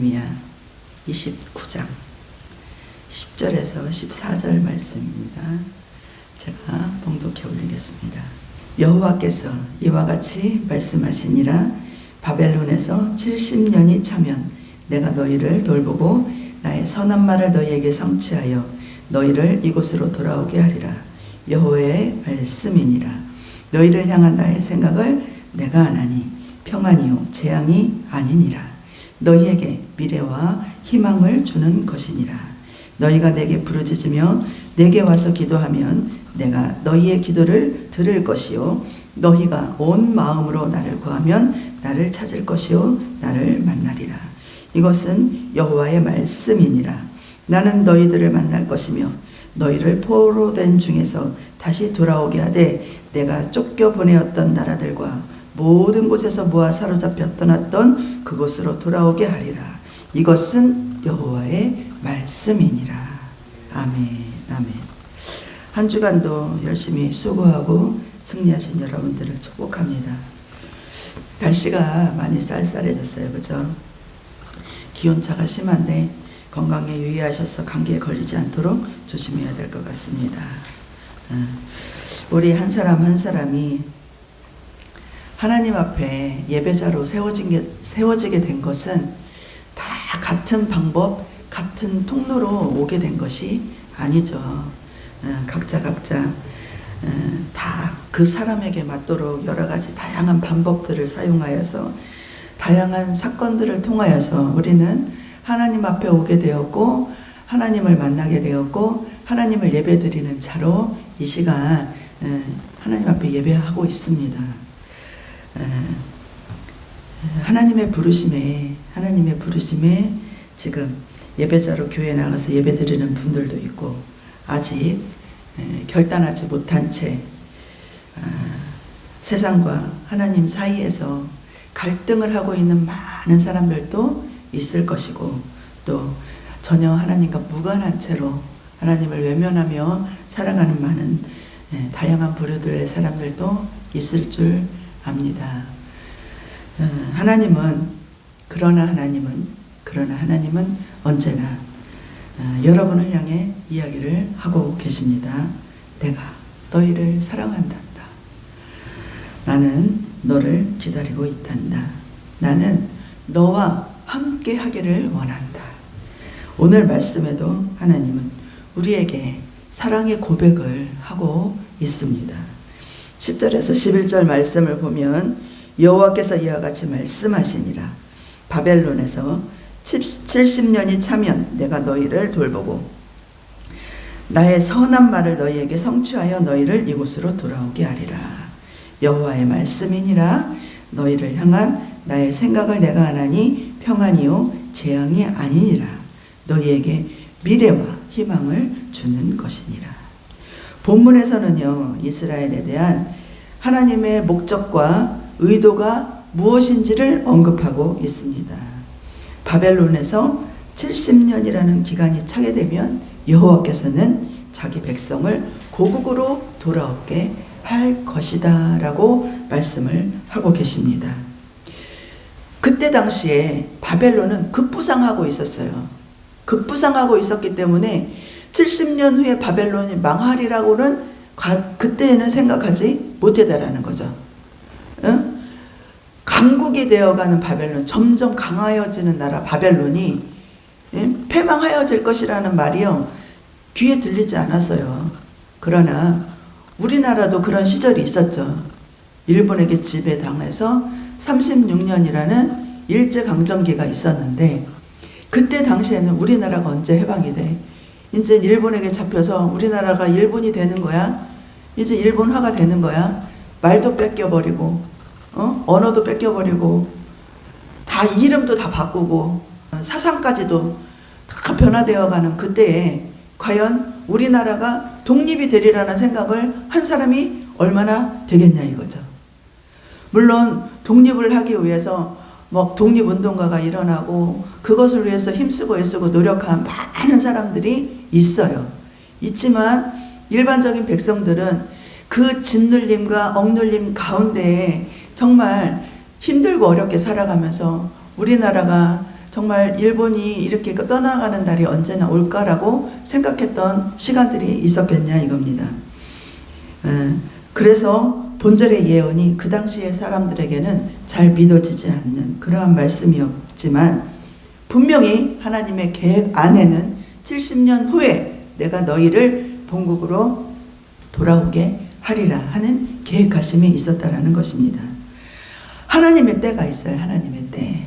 느헤미야 29장 10절에서 14절 말씀입니다. 제가 봉독해 올리겠습니다. 여호와께서 이와 같이 말씀하시니라. 바벨론에서 70년이 차면 내가 너희를 돌보고 나의 선한 말을 너희에게 성취하여 너희를 이곳으로 돌아오게 하리라. 여호와의 말씀이니라. 너희를 향한 나의 생각을 내가 아나니 평안이요 재앙이 아니니라. 너희에게 미래와 희망을 주는 것이니라. 너희가 내게 부르짖으며 내게 와서 기도하면 내가 너희의 기도를 들을 것이요 너희가 온 마음으로 나를 구하면 나를 찾을 것이요 나를 만나리라. 이것은 여호와의 말씀이니라. 나는 너희들을 만날 것이며 너희를 포로된 중에서 다시 돌아오게 하되 내가 쫓겨보내었던 나라들과 모든 곳에서 모아 사로잡혀 떠났던 그곳으로 돌아오게 하리라. 이것은 여호와의 말씀이니라. 아멘. 아멘. 한 주간도 열심히 수고하고 승리하신 여러분들을 축복합니다. 날씨가 많이 쌀쌀해졌어요. 그죠? 기온차가 심한데 건강에 유의하셔서 감기에 걸리지 않도록 조심해야 될 것 같습니다. 우리 한 사람 한 사람이 하나님 앞에 예배자로 세워지게 된 것은 다 같은 방법, 같은 통로로 오게 된 것이 아니죠. 각자 다 그 사람에게 맞도록 여러 가지 다양한 방법들을 사용하여서 다양한 사건들을 통하여서 우리는 하나님 앞에 오게 되었고 하나님을 만나게 되었고 하나님을 예배드리는 자로 이 시간 하나님 앞에 예배하고 있습니다. 하나님의 부르심에 지금 예배자로 교회에 나가서 예배드리는 분들도 있고 아직 결단하지 못한 채 세상과 하나님 사이에서 갈등을 하고 있는 많은 사람들도 있을 것이고 또 전혀 하나님과 무관한 채로 하나님을 외면하며 살아가는 많은 다양한 부류들의 사람들도 있을 줄 압니다. 그러나 하나님은 언제나 여러분을 향해 이야기를 하고 계십니다. 내가 너희를 사랑한단다. 나는 너를 기다리고 있단다. 나는 너와 함께 하기를 원한다. 오늘 말씀에도 하나님은 우리에게 사랑의 고백을 하고 있습니다. 10절에서 11절 말씀을 보면 여호와께서 이와 같이 말씀하시니라. 바벨론에서 70년이 차면 내가 너희를 돌보고 나의 선한 말을 너희에게 성취하여 너희를 이곳으로 돌아오게 하리라. 여호와의 말씀이니라. 너희를 향한 나의 생각을 내가 아나니 평안이요 재앙이 아니니라. 너희에게 미래와 희망을 주는 것이니라. 본문에서는요, 이스라엘에 대한 하나님의 목적과 의도가 무엇인지를 언급하고 있습니다. 바벨론에서 70년이라는 기간이 차게 되면 여호와께서는 자기 백성을 고국으로 돌아오게 할 것이다 라고 말씀을 하고 계십니다. 그때 당시에 바벨론은 급부상하고 있었어요. 급부상하고 있었기 때문에 70년 후에 바벨론이 망하리라고는 그때는 생각하지 못했다라는 거죠. 강국이 되어가는 바벨론, 점점 강하여지는 나라 바벨론이 패망하여질 것이라는 말이요 귀에 들리지 않았어요. 그러나 우리나라도 그런 시절이 있었죠. 일본에게 지배당해서 36년이라는 일제강점기가 있었는데 그때 당시에는 우리나라가 언제 해방이 돼? 이제 일본에게 잡혀서 우리나라가 일본이 되는 거야? 이제 일본화가 되는 거야? 말도 뺏겨버리고 언어도 뺏겨버리고 다 이름도 다 바꾸고 사상까지도 다 변화되어가는 그때에 과연 우리나라가 독립이 되리라는 생각을 한 사람이 얼마나 되겠냐 이거죠. 물론 독립을 하기 위해서 독립운동가가 일어나고 그것을 위해서 힘쓰고 애쓰고 노력한 많은 사람들이 있어요. 있지만 일반적인 백성들은 그 짓눌림과 억눌림 가운데에 정말 힘들고 어렵게 살아가면서 우리나라가 정말 일본이 이렇게 떠나가는 날이 언제나 올까라고 생각했던 시간들이 있었겠냐 이겁니다. 그래서 본절의 예언이 그 당시의 사람들에게는 잘 믿어지지 않는 그러한 말씀이었지만 분명히 하나님의 계획 안에는 70년 후에 내가 너희를 본국으로 돌아오게 하리라 하는 계획하심이 있었다라는 것입니다. 하나님의 때가 있어요. 하나님의 때.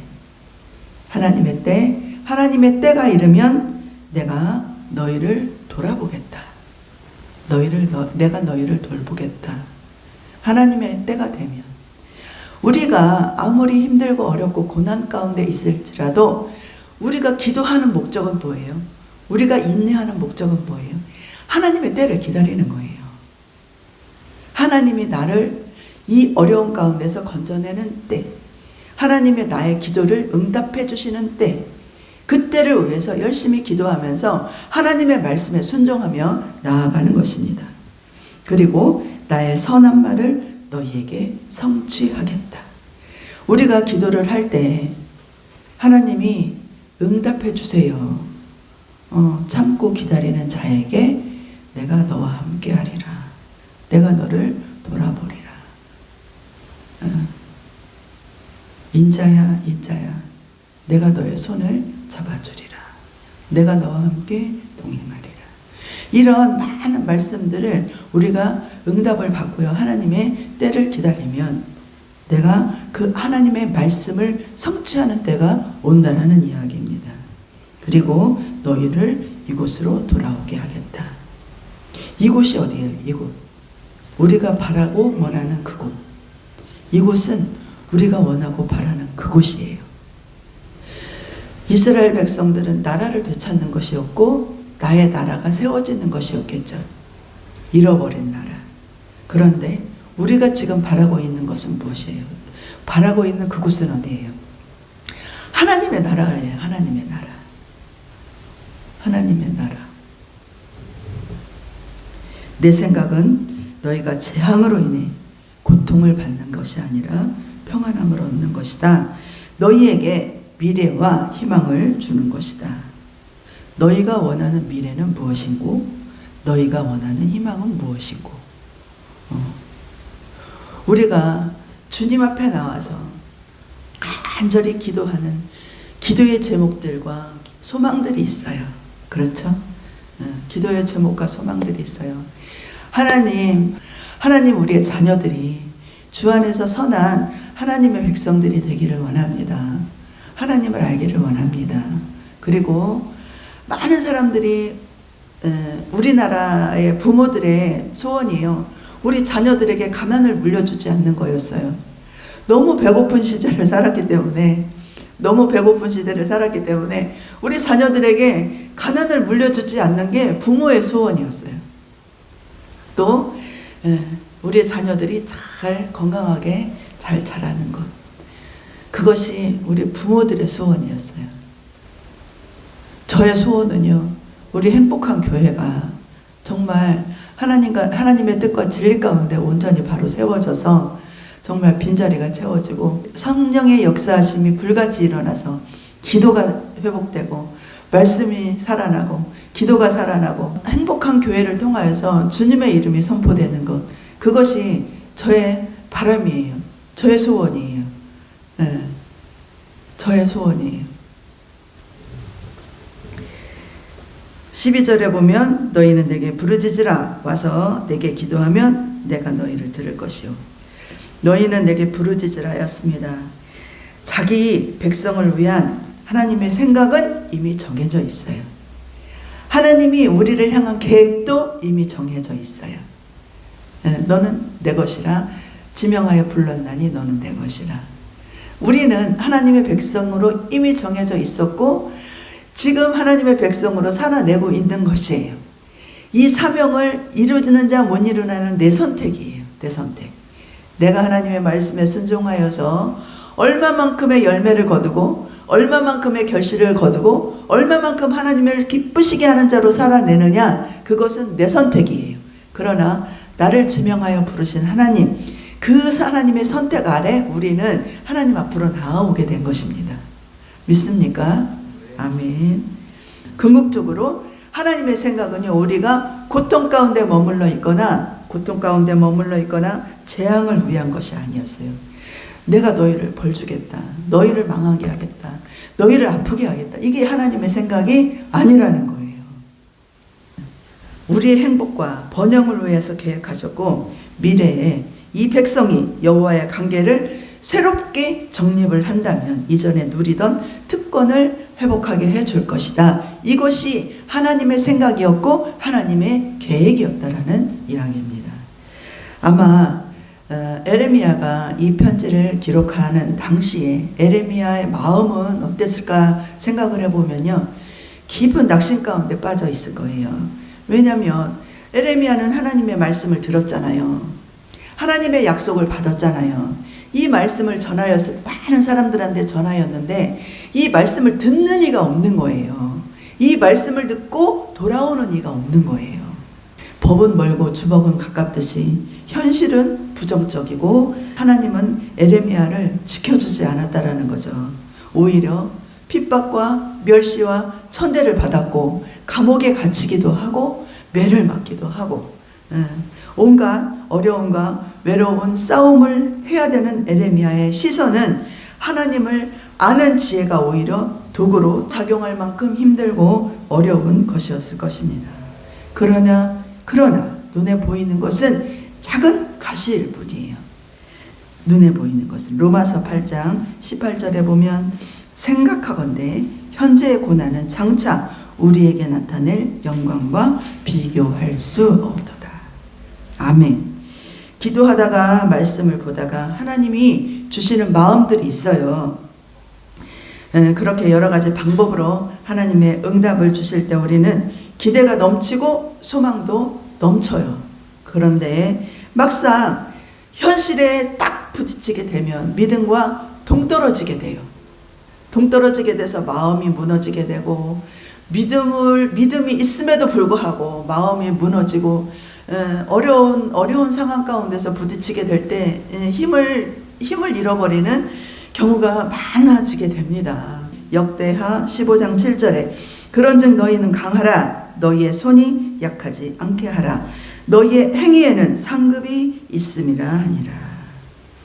하나님의 때. 하나님의 때가 이르면 내가 너희를 돌아보겠다. 내가 너희를 돌보겠다. 하나님의 때가 되면 우리가 아무리 힘들고 어렵고 고난 가운데 있을지라도 우리가 기도하는 목적은 뭐예요? 우리가 인내하는 목적은 뭐예요? 하나님의 때를 기다리는 거예요. 하나님이 나를 이 어려운 가운데서 건져내는 때, 하나님의 나의 기도를 응답해 주시는 때, 그 때를 위해서 열심히 기도하면서 하나님의 말씀에 순종하며 나아가는 것입니다. 그리고 나의 선한 말을 너희에게 성취하겠다. 우리가 기도를 할 때 하나님이 응답해 주세요. 참고 기다리는 자에게 내가 너와 함께 하리라. 내가 너를 돌아보리라. 인자야 인자야 내가 너의 손을 잡아주리라. 내가 너와 함께 동행하리라. 이런 많은 말씀들을 우리가 응답을 받고요. 하나님의 때를 기다리면 내가 그 하나님의 말씀을 성취하는 때가 온다라는 이야기입니다. 그리고 너희를 이곳으로 돌아오게 하겠다. 이곳이 어디예요? 이곳. 우리가 바라고 원하는 그곳. 이곳은 우리가 원하고 바라는 그곳이에요. 이스라엘 백성들은 나라를 되찾는 것이었고 나의 나라가 세워지는 것이었겠죠. 잃어버린 나라. 그런데 우리가 지금 바라고 있는 것은 무엇이에요? 바라고 있는 그곳은 어디예요? 하나님의 나라예요. 하나님의 나라. 하나님의 나라. 내 생각은 너희가 재앙으로 인해 고통을 받는 것이 아니라 평안함을 얻는 것이다. 너희에게 미래와 희망을 주는 것이다. 너희가 원하는 미래는 무엇이고 너희가 원하는 희망은 무엇이고 우리가 주님 앞에 나와서 간절히 기도하는 기도의 제목들과 소망들이 있어요. 그렇죠? 기도의 제목과 소망들이 있어요. 하나님 우리의 자녀들이 주 안에서 선한 하나님의 백성들이 되기를 원합니다. 하나님을 알기를 원합니다. 그리고 많은 사람들이 우리나라의 부모들의 소원이요. 우리 자녀들에게 가난을 물려주지 않는 거였어요. 너무 배고픈 시절을 살았기 때문에 우리 자녀들에게 가난을 물려주지 않는 게 부모의 소원이었어요. 또 우리 자녀들이 잘 건강하게 잘 자라는 것. 그것이 우리 부모들의 소원이었어요. 저의 소원은요. 우리 행복한 교회가 정말 하나님의 뜻과 진리 가운데 온전히 바로 세워져서 정말 빈자리가 채워지고 성령의 역사하심이 불같이 일어나서 기도가 회복되고 말씀이 살아나고 기도가 살아나고 행복한 교회를 통하여서 주님의 이름이 선포되는 것. 그것이 저의 바람이에요. 저의 소원이에요. 저의 소원이에요. 12절에 보면 너희는 내게 부르짖으라. 와서 내게 기도하면 내가 너희를 들을 것이요. 너희는 내게 부르짖으라 하였습니다. 자기 백성을 위한 하나님의 생각은 이미 정해져 있어요. 하나님이 우리를 향한 계획도 이미 정해져 있어요. 너는 내 것이라 지명하여 불렀나니 너는 내 것이라. 우리는 하나님의 백성으로 이미 정해져 있었고 지금 하나님의 백성으로 살아내고 있는 것이에요. 이 사명을 이루는 자 못 이루는 내 선택이에요. 내 선택. 내가 하나님의 말씀에 순종하여서 얼마만큼의 열매를 거두고 얼마만큼의 결실을 거두고 얼마만큼 하나님을 기쁘시게 하는 자로 살아내느냐, 그것은 내 선택이에요. 그러나 나를 지명하여 부르신 하나님, 그 하나님의 선택 아래 우리는 하나님 앞으로 나아오게 된 것입니다. 믿습니까? 아멘. 궁극적으로 하나님의 생각은요, 우리가 고통 가운데 머물러 있거나 재앙을 위한 것이 아니었어요. 내가 너희를 벌 주겠다. 너희를 망하게 하겠다. 너희를 아프게 하겠다. 이게 하나님의 생각이 아니라는 거예요. 우리의 행복과 번영을 위해서 계획하셨고, 미래에 이 백성이 여호와의 관계를 새롭게 정립을 한다면 이전에 누리던 특권을 회복하게 해줄 것이다. 이것이 하나님의 생각이었고 하나님의 계획이었다라는 이야기입니다. 아마 에레미야가 이 편지를 기록하는 당시에 에레미야의 마음은 어땠을까 생각을 해보면요, 깊은 낙심 가운데 빠져 있을 거예요. 왜냐하면 에레미야는 하나님의 말씀을 들었잖아요. 하나님의 약속을 받았잖아요. 이 말씀을 전하였을 많은 사람들한테 전하였는데 이 말씀을 듣는 이가 없는 거예요. 이 말씀을 듣고 돌아오는 이가 없는 거예요. 법은 멀고 주먹은 가깝듯이 현실은 부정적이고 하나님은 에레미야를 지켜주지 않았다라는 거죠. 오히려 핍박과 멸시와 천대를 받았고 감옥에 갇히기도 하고 매를 맞기도 하고 온갖 어려움과 외로운 싸움을 해야 되는 에레미야의 시선은 하나님을 아는 지혜가 오히려 도구로 작용할 만큼 힘들고 어려운 것이었을 것입니다. 그러나 눈에 보이는 것은 작은 가시일 뿐이에요. 눈에 보이는 것은 로마서 8장 18절에 보면 생각하건대 현재의 고난은 장차 우리에게 나타낼 영광과 비교할 수 없도다. 아멘. 기도하다가 말씀을 보다가 하나님이 주시는 마음들이 있어요. 그렇게 여러 가지 방법으로 하나님의 응답을 주실 때 우리는 기대가 넘치고 소망도 넘쳐요. 그런데 막상 현실에 딱 부딪히게 되면 믿음과 동떨어지게 돼요. 동떨어지게 돼서 마음이 무너지게 되고 믿음이 있음에도 불구하고 마음이 무너지고 어려운 상황 가운데서 부딪히게 될 때 힘을 잃어버리는 경우가 많아지게 됩니다. 역대하 15장 7절에 그런즉 너희는 강하라. 너희의 손이 약하지 않게 하라. 너희의 행위에는 상급이 있음이라 하니라.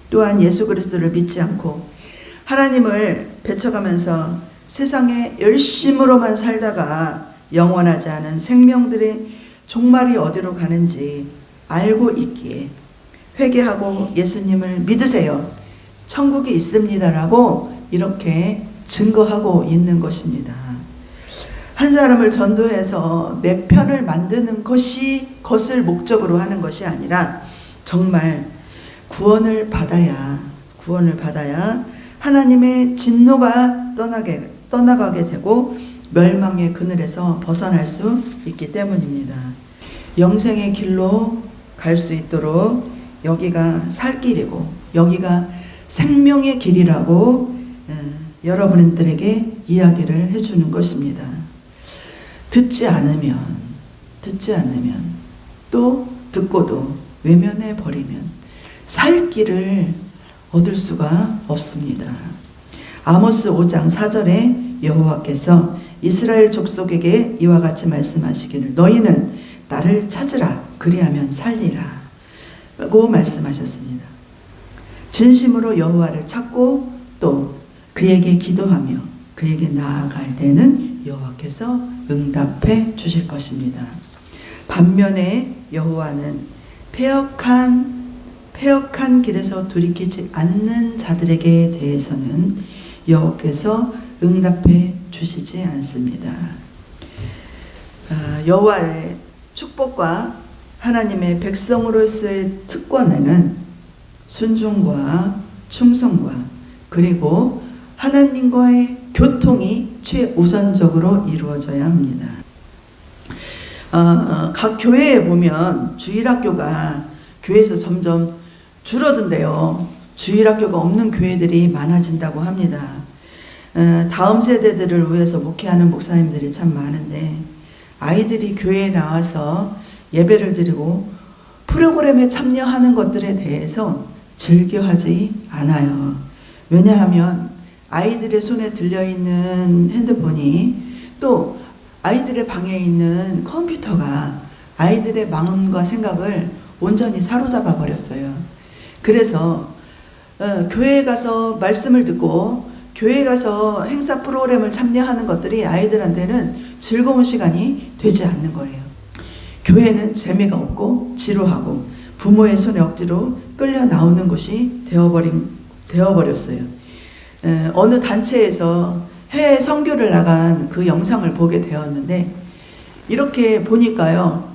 또한 예수 그리스도를 믿지 않고 하나님을 배척하면서 세상에 열심으로만 살다가 영원하지 않은 생명들의 종말이 어디로 가는지 알고 있기에 회개하고 예수님을 믿으세요. 천국이 있습니다라고 이렇게 증거하고 있는 것입니다. 한 사람을 전도해서 내 편을 만드는 것을 목적으로 하는 것이 아니라 정말 구원을 받아야 하나님의 진노가 떠나가게 되고 멸망의 그늘에서 벗어날 수 있기 때문입니다. 영생의 길로 갈 수 있도록 여기가 살 길이고 여기가 생명의 길이라고 여러분들에게 이야기를 해주는 것입니다. 듣지 않으면 또 듣고도 외면해 버리면 살 길을 얻을 수가 없습니다. 아모스 5장 4절에 여호와께서 이스라엘 족속에게 이와 같이 말씀하시기를 너희는 나를 찾으라 그리하면 살리라 라고 말씀하셨습니다. 진심으로 여호와를 찾고 또 그에게 기도하며 그에게 나아갈 때는 여호와께서 응답해 주실 것입니다. 반면에 여호와는 패역한 길에서 돌이키지 않는 자들에게 대해서는 여호와께서 응답해 주시지 않습니다. 여호와의 축복과 하나님의 백성으로서의 특권에는 순종과 충성과 그리고 하나님과의 교통이 최우선적으로 이루어져야 합니다. 각 교회에 보면 주일학교가 교회에서 점점 줄어든대요. 주일학교가 없는 교회들이 많아진다고 합니다. 다음 세대들을 위해서 목회하는 목사님들이 참 많은데 아이들이 교회에 나와서 예배를 드리고 프로그램에 참여하는 것들에 대해서 즐겨하지 않아요. 왜냐하면 아이들의 손에 들려있는 핸드폰이 또 아이들의 방에 있는 컴퓨터가 아이들의 마음과 생각을 온전히 사로잡아 버렸어요. 그래서 교회에 가서 말씀을 듣고 교회에 가서 행사 프로그램을 참여하는 것들이 아이들한테는 즐거운 시간이 되지 않는 거예요. 교회는 재미가 없고 지루하고 부모의 손에 억지로 끌려 나오는 곳이 되어버렸어요. 어느 단체에서 해외 선교를 나간 그 영상을 보게 되었는데 이렇게 보니까요,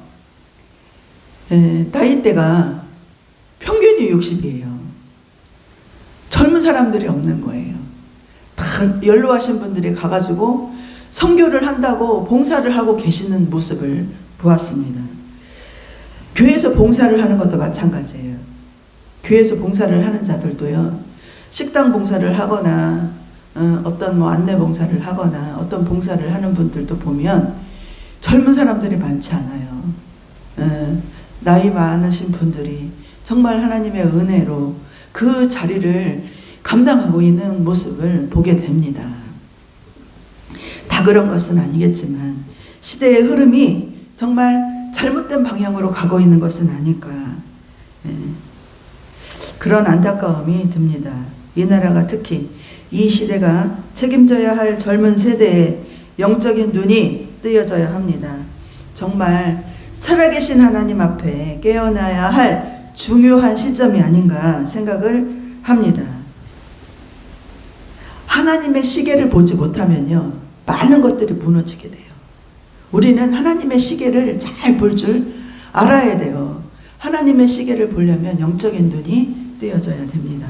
나이대가 평균이 60이에요. 젊은 사람들이 없는 거예요. 다 연로하신 분들이 가가지고 선교를 한다고 봉사를 하고 계시는 모습을 보았습니다. 교회에서 봉사를 하는 것도 마찬가지예요. 교회에서 봉사를 하는 자들도요, 식당 봉사를 하거나 어떤 안내 봉사를 하거나 어떤 봉사를 하는 분들도 보면 젊은 사람들이 많지 않아요. 나이 많으신 분들이 정말 하나님의 은혜로 그 자리를 감당하고 있는 모습을 보게 됩니다. 다 그런 것은 아니겠지만 시대의 흐름이 정말 잘못된 방향으로 가고 있는 것은 아닐까, 그런 안타까움이 듭니다. 이 나라가 특히 이 시대가 책임져야 할 젊은 세대의 영적인 눈이 뜨여져야 합니다. 정말 살아계신 하나님 앞에 깨어나야 할 중요한 시점이 아닌가 생각을 합니다. 하나님의 시계를 보지 못하면요, 많은 것들이 무너지게 돼요. 우리는 하나님의 시계를 잘 볼 줄 알아야 돼요. 하나님의 시계를 보려면 영적인 눈이 뜨여져야 됩니다.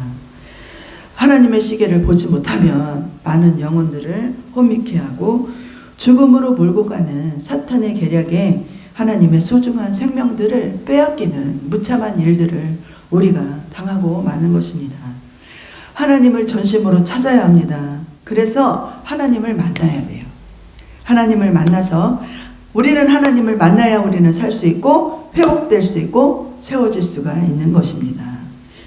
하나님의 시계를 보지 못하면 많은 영혼들을 혼미케 하고 죽음으로 몰고 가는 사탄의 계략에 하나님의 소중한 생명들을 빼앗기는 무참한 일들을 우리가 당하고 마는 것입니다. 하나님을 전심으로 찾아야 합니다. 그래서 하나님을 만나야 돼요. 하나님을 만나서 우리는 하나님을 만나야 우리는 살 수 있고 회복될 수 있고 세워질 수가 있는 것입니다.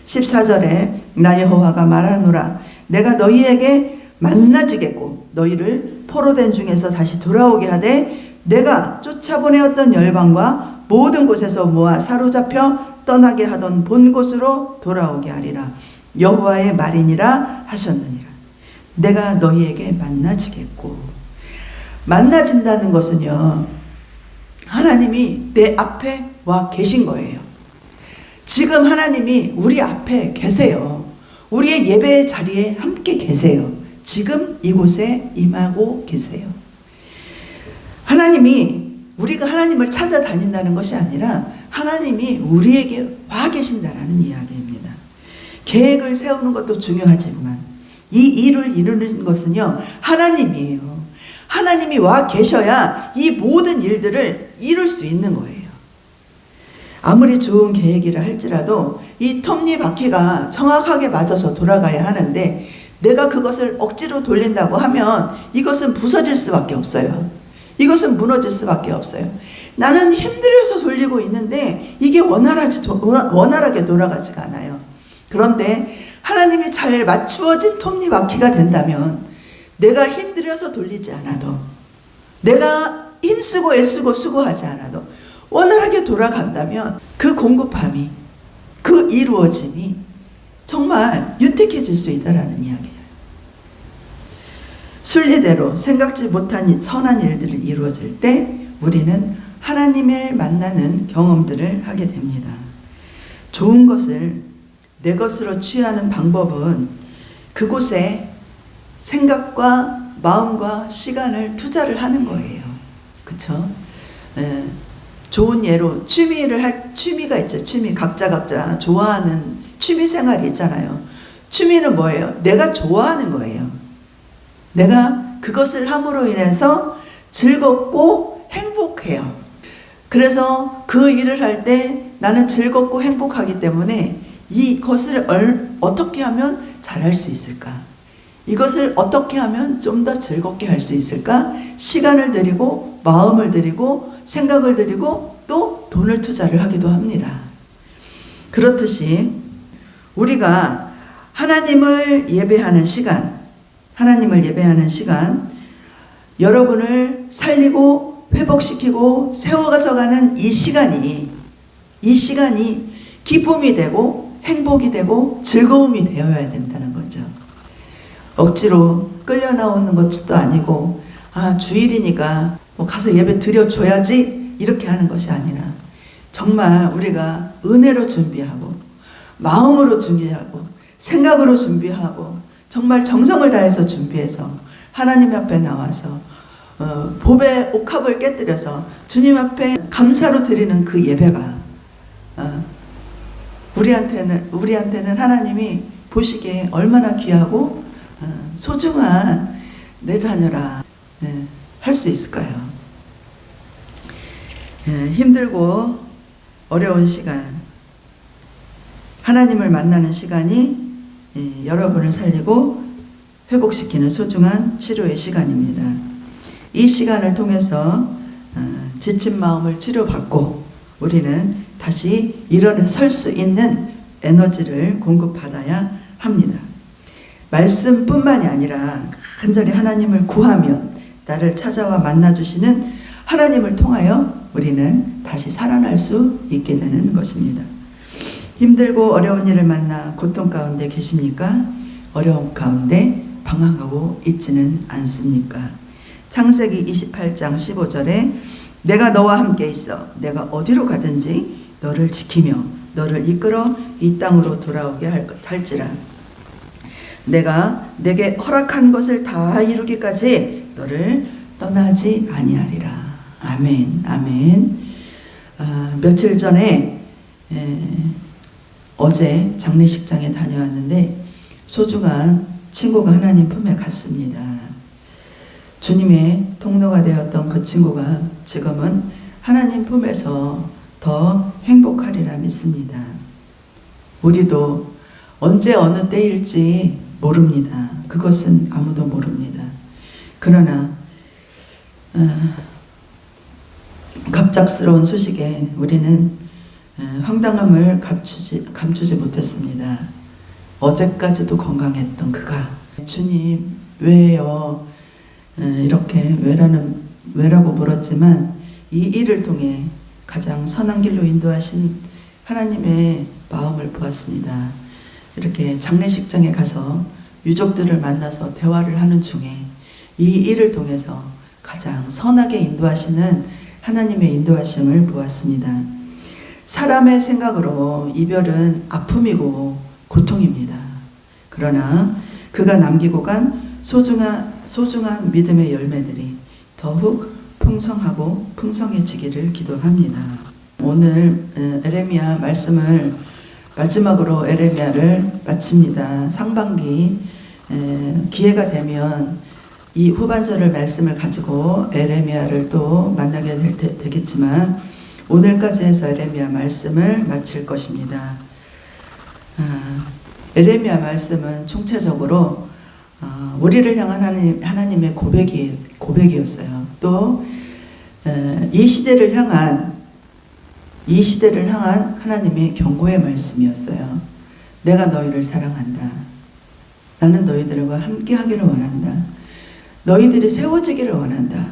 14절에 나 여호와가 말하노라, 내가 너희에게 만나지겠고 너희를 포로된 중에서 다시 돌아오게 하되 내가 쫓아보내었던 열방과 모든 곳에서 모아 사로잡혀 떠나게 하던 본 곳으로 돌아오게 하리라. 여호와의 말이니라 하셨느니라. 내가 너희에게 만나지겠고, 만나진다는 것은요, 하나님이 내 앞에 와 계신 거예요. 지금 하나님이 우리 앞에 계세요. 우리의 예배 자리에 함께 계세요. 지금 이곳에 임하고 계세요. 하나님이 우리가 하나님을 찾아다닌다는 것이 아니라 하나님이 우리에게 와 계신다라는 이야기입니다. 계획을 세우는 것도 중요하지만 이 일을 이루는 것은요, 하나님이에요. 하나님이 와 계셔야 이 모든 일들을 이룰 수 있는 거예요. 아무리 좋은 계획이라 할지라도 이 톱니바퀴가 정확하게 맞아서 돌아가야 하는데 내가 그것을 억지로 돌린다고 하면 이것은 부서질 수밖에 없어요. 이것은 무너질 수밖에 없어요. 나는 힘들어서 돌리고 있는데 이게 원활하게 돌아가지가 않아요. 그런데 하나님이 잘 맞추어진 톱니바퀴가 된다면 내가 힘들어서 돌리지 않아도, 내가 힘쓰고 애쓰고 수고하지 않아도 원활하게 돌아간다면 그 공급함이, 그 이루어짐이 정말 윤택해질 수 있다라는 이야기예요. 순리대로 생각지 못한 선한 일들이 이루어질 때 우리는 하나님을 만나는 경험들을 하게 됩니다. 좋은 것을 내 것으로 취하는 방법은 그곳에 생각과 마음과 시간을 투자를 하는 거예요. 그쵸? 좋은 예로 취미가 있죠. 각자 좋아하는 취미 생활이 있잖아요. 취미는 뭐예요? 내가 좋아하는 거예요. 내가 그것을 함으로 인해서 즐겁고 행복해요. 그래서 그 일을 할 때 나는 즐겁고 행복하기 때문에 이것을 어떻게 하면 잘할 수 있을까? 이것을 어떻게 하면 좀 더 즐겁게 할 수 있을까? 시간을 들이고 마음을 들이고 생각을 들이고 또 돈을 투자를 하기도 합니다. 그렇듯이 우리가 하나님을 예배하는 시간, 하나님을 예배하는 시간, 여러분을 살리고 회복시키고 세워가져가는 이 시간이 기쁨이 되고 행복이 되고 즐거움이 되어야 된다는 거죠. 억지로 끌려 나오는 것도 아니고 주일이니까 뭐 가서 예배 드려줘야지 이렇게 하는 것이 아니라 정말 우리가 은혜로 준비하고 마음으로 준비하고 생각으로 준비하고 정말 정성을 다해서 준비해서 하나님 앞에 나와서 봄의 옥합을 깨뜨려서 주님 앞에 감사로 드리는 그 예배가 우리한테는 하나님이 보시기에 얼마나 귀하고 소중한 내 자녀라 할 수 있을까요? 힘들고 어려운 시간, 하나님을 만나는 시간이 여러분을 살리고 회복시키는 소중한 치료의 시간입니다. 이 시간을 통해서 지친 마음을 치료받고 우리는 다시 일어설 수 있는 에너지를 공급받아야 합니다. 말씀뿐만이 아니라 간절히 하나님을 구하면 나를 찾아와 만나주시는 하나님을 통하여 우리는 다시 살아날 수 있게 되는 것입니다. 힘들고 어려운 일을 만나 고통 가운데 계십니까? 어려움 가운데 방황하고 있지는 않습니까? 창세기 28장 15절에 내가 너와 함께 있어 내가 어디로 가든지 너를 지키며 너를 이끌어 이 땅으로 돌아오게 할지라 내가 내게 허락한 것을 다 이루기까지 너를 떠나지 아니하리라. 아멘. 아멘. 며칠 전에 어제 장례식장에 다녀왔는데 소중한 친구가 하나님 품에 갔습니다. 주님의 통로가 되었던 그 친구가 지금은 하나님 품에서 더 행복하리라 믿습니다. 우리도 언제 어느 때일지 모릅니다. 그것은 아무도 모릅니다. 그러나 갑작스러운 소식에 우리는 황당함을 감추지 못했습니다. 어제까지도 건강했던 그가 주님 왜요? 이렇게 왜라고 물었지만 이 일을 통해 가장 선한 길로 인도하신 하나님의 마음을 보았습니다. 이렇게 장례식장에 가서 유족들을 만나서 대화를 하는 중에 이 일을 통해서 가장 선하게 인도하시는 하나님의 인도하심을 보았습니다. 사람의 생각으로 이별은 아픔이고 고통입니다. 그러나 그가 남기고 간 소중한 믿음의 열매들이 더욱 풍성하고 풍성해지기를 기도합니다. 오늘 에레미야 말씀을 마지막으로 에레미야를 마칩니다. 상반기 기회가 되면 이 후반절을 말씀을 가지고 에레미야를 또 만나게 되겠지만 오늘까지 해서 에레미야 말씀을 마칠 것입니다. 에레미야 말씀은 총체적으로 우리를 향한 하나님의 고백이었어요. 또 이 시대를 향한 하나님의 경고의 말씀이었어요. 내가 너희를 사랑한다. 나는 너희들과 함께 하기를 원한다. 너희들이 세워지기를 원한다.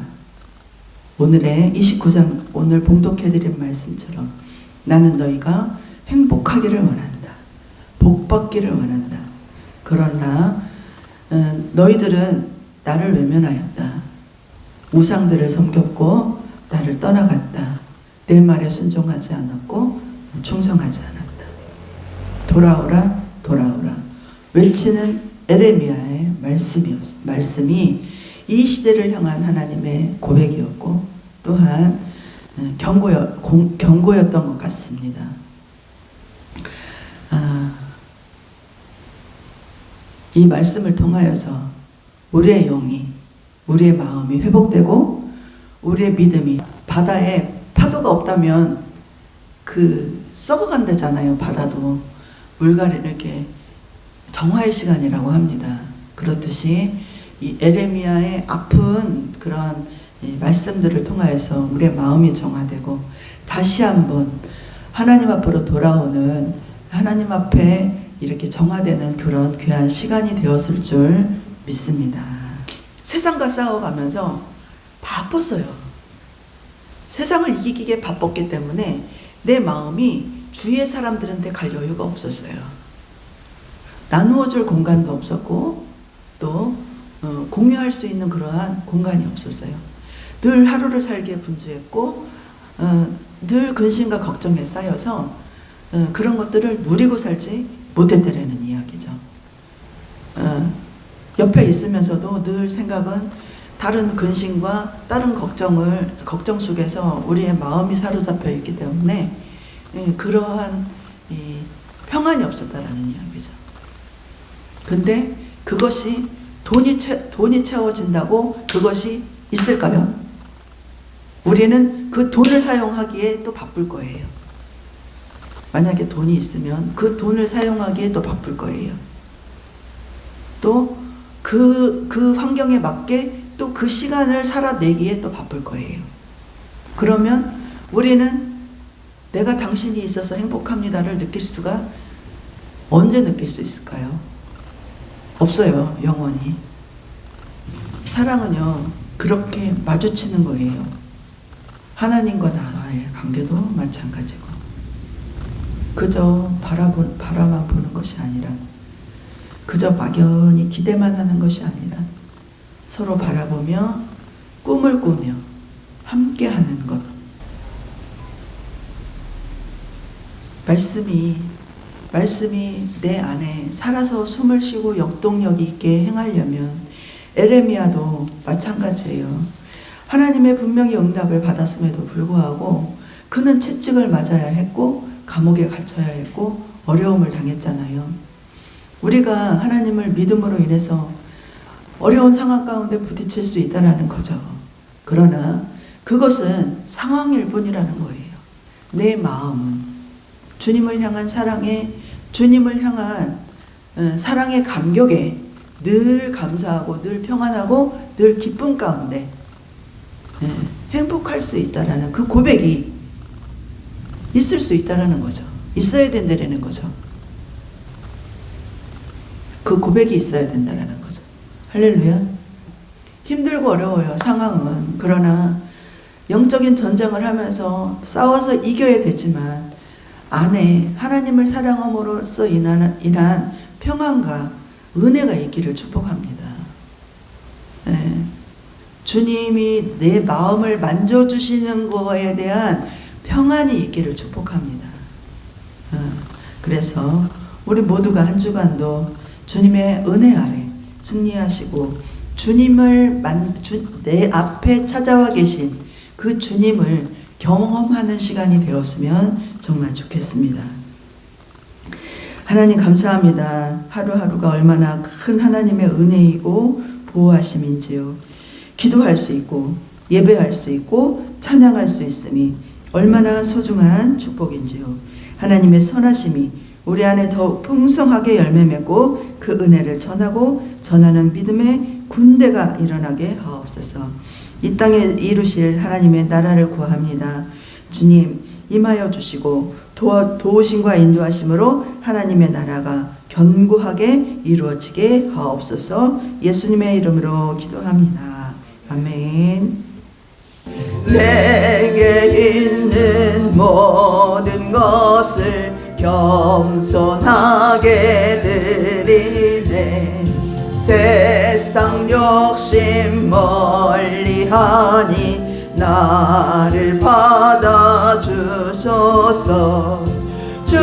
오늘의 29장 오늘 봉독해드린 말씀처럼 나는 너희가 행복하기를 원한다. 복받기를 원한다. 그러나 너희들은 나를 외면하였다. 우상들을 섬겼고 나를 떠나갔다. 내 말에 순종하지 않았고 충성하지 않았다. 돌아오라 돌아오라 외치는 에레미야의 말씀이 이 시대를 향한 하나님의 고백이었고 또한 경고였던 것 같습니다. 이 말씀을 통하여서 우리의 영이 우리의 마음이 회복되고 우리의 믿음이 바다에 파도가 없다면 썩어간다잖아요. 바다도 물갈이를 이렇게 정화의 시간이라고 합니다. 그렇듯이 이 에레미야의 아픈 그런 말씀들을 통하여서 우리의 마음이 정화되고 다시 한번 하나님 앞으로 돌아오는 하나님 앞에 이렇게 정화되는 그런 귀한 시간이 되었을 줄 믿습니다. 세상과 싸워가면서 바빴어요. 세상을 이기기에 바빴기 때문에 내 마음이 주위의 사람들한테 갈 여유가 없었어요. 나누어줄 공간도 없었고 또 공유할 수 있는 그러한 공간이 없었어요. 늘 하루를 살기에 분주했고 늘 근심과 걱정에 쌓여서 그런 것들을 누리고 살지 못했다라는 이야기죠. 옆에 있으면서도 늘 생각은 다른 근심과 다른 걱정 속에서 우리의 마음이 사로잡혀 있기 때문에 그러한 평안이 없었다라는 이야기죠. 근데 그것이 돈이 채워진다고 그것이 있을까요? 우리는 그 돈을 사용하기에 또 바쁠 거예요. 만약에 돈이 있으면 그 돈을 사용하기에 또 바쁠 거예요. 또 그 환경에 맞게 또 그 시간을 살아내기에 또 바쁠 거예요. 그러면 우리는 내가 당신이 있어서 행복합니다를 느낄 수가 언제 느낄 수 있을까요? 없어요, 영원히. 사랑은요, 그렇게 마주치는 거예요. 하나님과 나와의 관계도 마찬가지고. 그저 바라만 보는 것이 아니라, 그저 막연히 기대만 하는 것이 아니라, 서로 바라보며 꿈을 꾸며 함께 하는 것. 말씀이 내 안에 살아서 숨을 쉬고 역동력 있게 행하려면 에레미야도 마찬가지예요. 하나님의 분명히 응답을 받았음에도 불구하고 그는 채찍을 맞아야 했고 감옥에 갇혀야 했고 어려움을 당했잖아요. 우리가 하나님을 믿음으로 인해서 어려운 상황 가운데 부딪힐 수 있다는 거죠. 그러나 그것은 상황일 뿐이라는 거예요. 내 마음은 주님을 향한 사랑에, 주님을 향한 사랑의 감격에 늘 감사하고 늘 평안하고 늘 기쁨 가운데 행복할 수 있다라는 그 고백이 있을 수 있다라는 거죠. 있어야 된다라는 거죠. 그 고백이 있어야 된다라는 거죠. 할렐루야. 힘들고 어려워요, 상황은. 그러나 영적인 전쟁을 하면서 싸워서 이겨야 되지만 안에 하나님을 사랑함으로써 인한 평안과 은혜가 있기를 축복합니다. 네. 주님이 내 마음을 만져주시는 거에 대한 평안이 있기를 축복합니다. 그래서 우리 모두가 한 주간도 주님의 은혜 아래 승리하시고 주님을 내 앞에 찾아와 계신 그 주님을 경험하는 시간이 되었으면 정말 좋겠습니다. 하나님 감사합니다. 하루하루가 얼마나 큰 하나님의 은혜이고 보호하심인지요. 기도할 수 있고 예배할 수 있고 찬양할 수 있음이 얼마나 소중한 축복인지요. 하나님의 선하심이 우리 안에 더욱 풍성하게 열매 맺고 그 은혜를 전하는 믿음의 군대가 일어나게 하옵소서. 이 땅에 이루실 하나님의 나라를 구합니다. 주님 임하여 주시고 도우심과 인도하심으로 하나님의 나라가 견고하게 이루어지게 하옵소서. 예수님의 이름으로 기도합니다. 아멘. 내게 있는 모든 것을 겸손하게 드리네. 세상 욕심 멀리하니 나를 받아주소서. 주